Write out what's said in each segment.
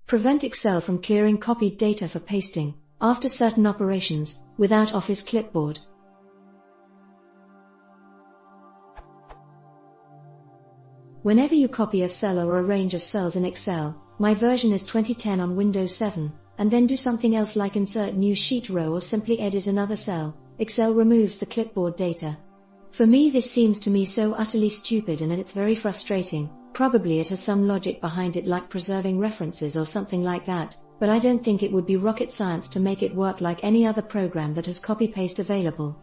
Prevent Excel from clearing copied data for pasting, after certain operations, without Office Clipboard. Whenever you copy a cell or a range of cells in Excel, my version is 2010 on Windows 7, and then do something else like insert new sheet row or simply edit another cell, Excel removes the clipboard data. For me, this seems to me so utterly stupid and it's very frustrating. Probably it has some logic behind it, like preserving references or something like that, but I don't think it would be rocket science to make it work like any other program that has copy-paste available.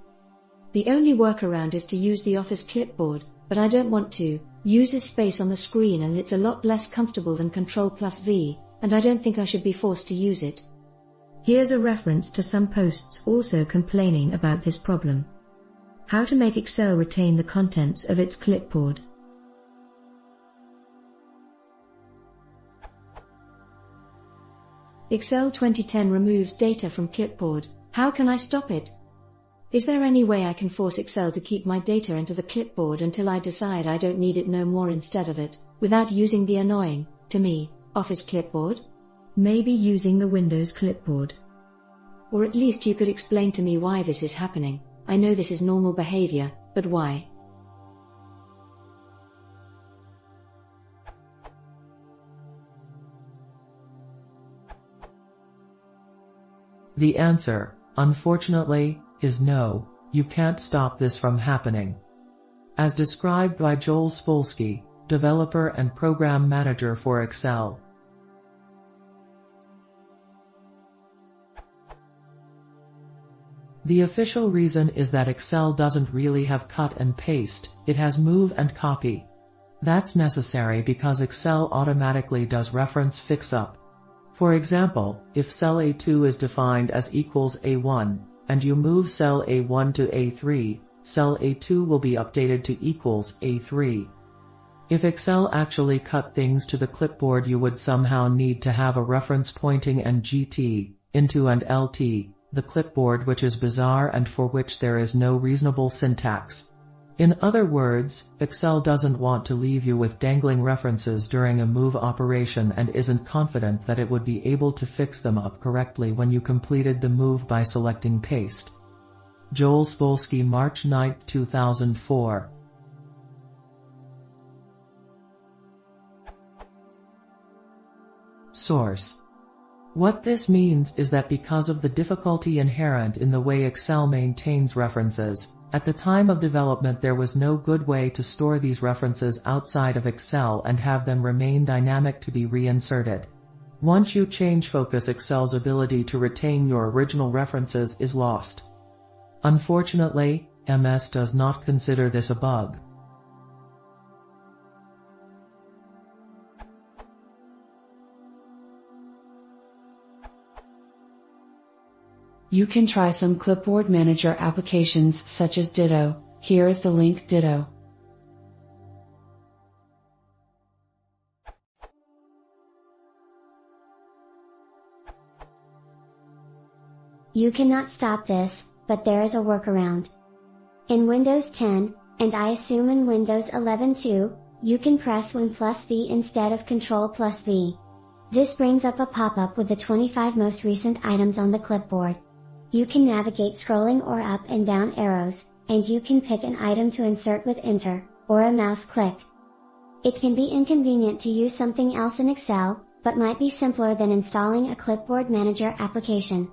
The only workaround is to use the Office Clipboard, but I don't want to. Uses space on the screen and it's a lot less comfortable than Ctrl+V, and I don't think I should be forced to use it. Here's a reference to some posts also complaining about this problem. How to make Excel retain the contents of its clipboard. Excel 2010 removes data from clipboard. How can I stop it? Is there any way I can force Excel to keep my data into the clipboard until I decide I don't need it no more instead of it, without using the annoying, to me, Office Clipboard? Maybe using the Windows Clipboard. Or at least you could explain to me why this is happening. I know this is normal behavior, but why? The answer, unfortunately, is no, you can't stop this from happening. As described by Joel Spolsky, developer and program manager for Excel. The official reason is that Excel doesn't really have cut and paste, it has move and copy. That's necessary because Excel automatically does reference fix-up. For example, if cell A2 is defined as equals A1, and you move cell A1 to A3, cell A2 will be updated to equals A3. If Excel actually cut things to the clipboard, you would somehow need to have a reference pointing and GT, into and LT, the clipboard, which is bizarre and for which there is no reasonable syntax. In other words, Excel doesn't want to leave you with dangling references during a move operation and isn't confident that it would be able to fix them up correctly when you completed the move by selecting paste. Joel Spolsky, March 9, 2004. Source. What this means is that because of the difficulty inherent in the way Excel maintains references, at the time of development there was no good way to store these references outside of Excel and have them remain dynamic to be reinserted. Once you change focus, Excel's ability to retain your original references is lost. Unfortunately, MS does not consider this a bug. You can try some Clipboard Manager applications such as Ditto. Here is the link Ditto. You cannot stop this, but there is a workaround. In Windows 10, and I assume in Windows 11 too, you can press Win+V instead of Ctrl+V. This brings up a pop-up with the 25 most recent items on the clipboard. You can navigate scrolling or up and down arrows, and you can pick an item to insert with Enter, or a mouse click. It can be inconvenient to use something else in Excel, but might be simpler than installing a Clipboard Manager application.